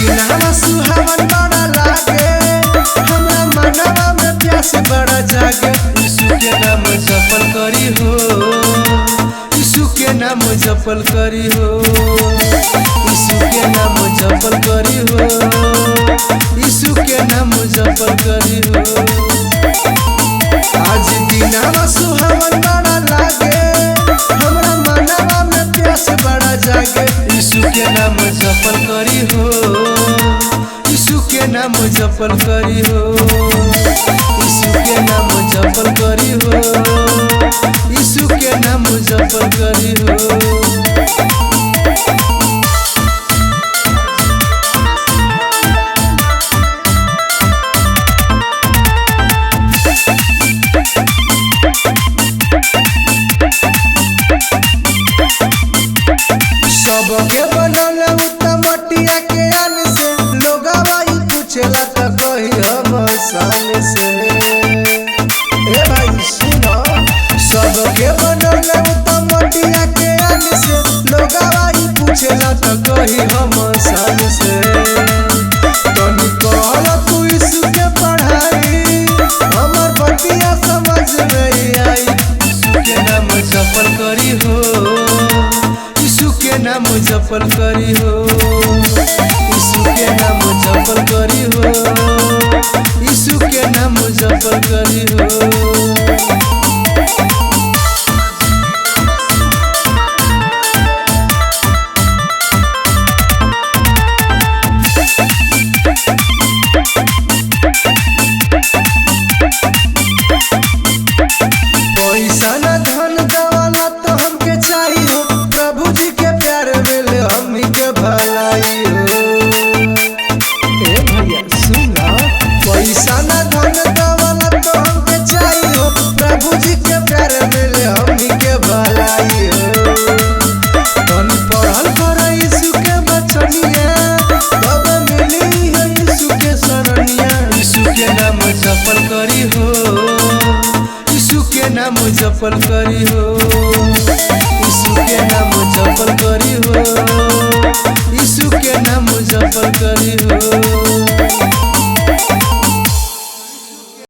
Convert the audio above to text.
दिनवा सुहावन बड़ा लागे, हमरा मनवा में प्यास बड़ा जागे। यीशु के नाम जपल करी हो, यीशु के नाम जपल करी हो, यीशु के नाम जपल करी हो, यीशु के नाम जपल करी हो। आज दिनवा सुहावन बड़ा लागे, हमरा मनवा में प्यास बड़ा जागे। यीशु के नाम जपल करी हो, यीशु के नाम जपल करी हो, यीशु के नाम जपल करी हो, यीशु के नाम जपल करी हो। सबके बनल मटिया के आन से, लोगवा ई पूछेला त कही हम शान से। ए भाई सुनो, सबके बनल मटिया के आन से, लोगवा ई पूछेला त कही हम शान से। तनी कहल तू यीशु के पढ़ाई, हमर बतिया समझ नहीं आई। यीशु के नाम जपल करी हो, यीशु के नाम जपल करी हो, यीशु के नाम जपल करी हो, यीशु के नाम जपल करी हो। पैसा न धन दौलत तो हमके चाहिए, प्रभु जी के प्यार मिले हमनी के भलाई हो। ए भैया सुना, पैसा न धन दौलत तो हमके चाहिए, प्रभु जी के प्यार मिले हमनी के भलाई हो। तनी पढ़ल कर यीशु के बचनिया, तब मिली है यीशु के शरणिया। यीशु के नाम जपल करी हो, यीशु के नाम जपल करी हो, यीशु के नाम जपल करी हो, यीशु के नाम जपल करी हो।